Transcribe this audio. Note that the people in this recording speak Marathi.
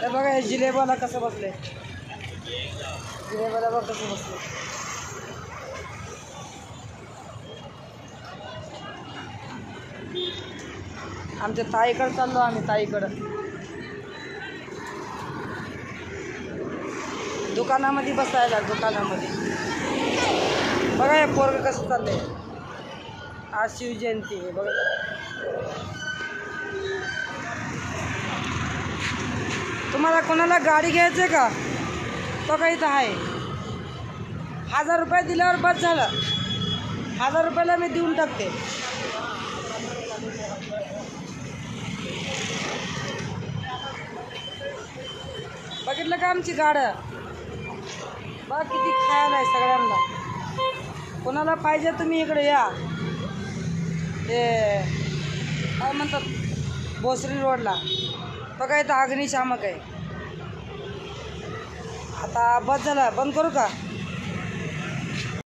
हे बघा हे जिलेबाला कसं बसले, जिलेबाला बघ कसं बसले. आमच्या ताईकडं चाललो आम्ही, ताईकडं दुकानामध्ये बसायला, दुकानामध्ये. बघा हे पोरगं कसं चाललंय. आज शिवजयंती आहे बघा. तुम्हाला कोणाला गाडी घ्यायची आहे का? तो काही इथं आहे. 1000 रुपये दिल्यावर बस झालं. 1000 रुपयाला मी देऊन टाकते. बघितलं का आमची गाडं? बघा किती खायला आहे सगळ्यांना. कोणाला पाहिजे तुम्ही इकडे या. ते काय म्हणतात, भोसरी रोडला बघा इथं अग्निशामक आहे. आता बस झाला, बंद करू का?